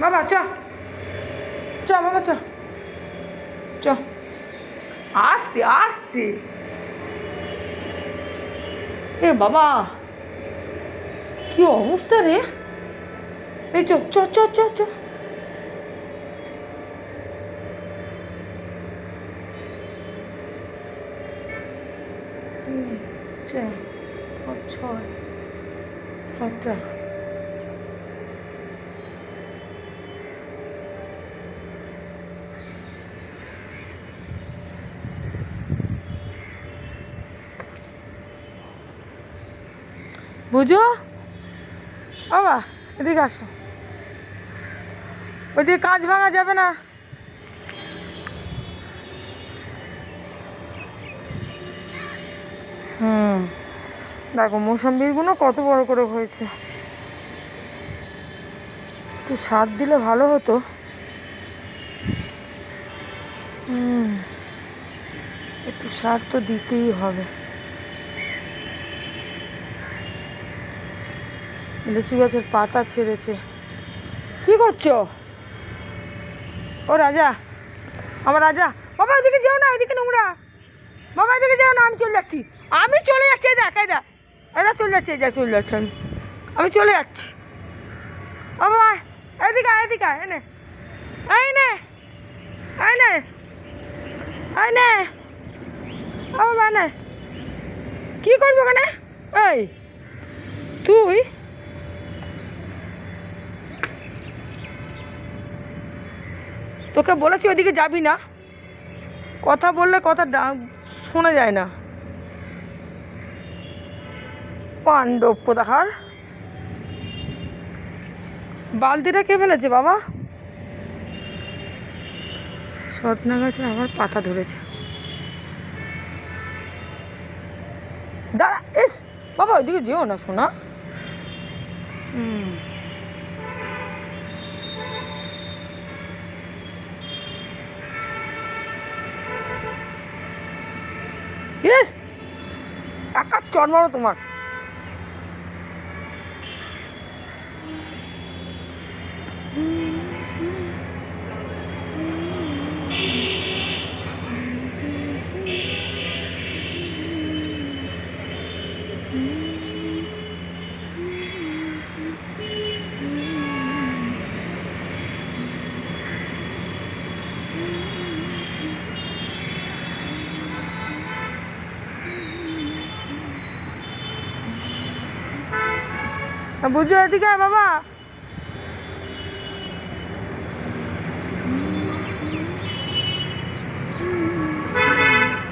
বাবা চ চ বাবা চ চ আস্তে আস্তে। এ বাবা কি অবস্থা রে! এই চ চ চ চ চ। তিন চার পাঁচ ছয় সাতটা। বুঝো বাবা, এদিকে আসো। ওইদিকে কাঁচ ভাঙা যাবে না। দেখো মৌসম্বিরগুলো কত বড় করে হয়েছে। একটু সার দিলে ভালো হতো। একটু সার তো দিতেই হবে। লিচু গাছের পাতা ছেড়েছে। কি করছো? ও রাজা, আমার রাজা। বাবা ওইদিকে যেও না, ওইদিকে নোংরা। বাবা এদিকে যেও না, আমি চলে যাচ্ছি। আমি চলে যাচ্ছি। দেখ এরা চলে যাচ্ছে, চলে যাচ্ছে। আমি চলে যাচ্ছি। বাবা এদিকে এদিকে এনে এই নে এই নে এই নে বাবা নে। কী করবো ওখানে? এই তুই তোকে বলেছি ওইদিকে যাবি না। কথা বললে কথা শোনা যায় না। পাণ্ডব কোথাকার। বালতিটা কে ফেলেছে বাবা? সজনা গাছে আবার পাতা ধরেছে। দাঁড়া, এস বাবা ওইদিকে যেও না শোনা। ইয়েস, একা চট মারো তোমার। বুঝো এদিকে বাবা।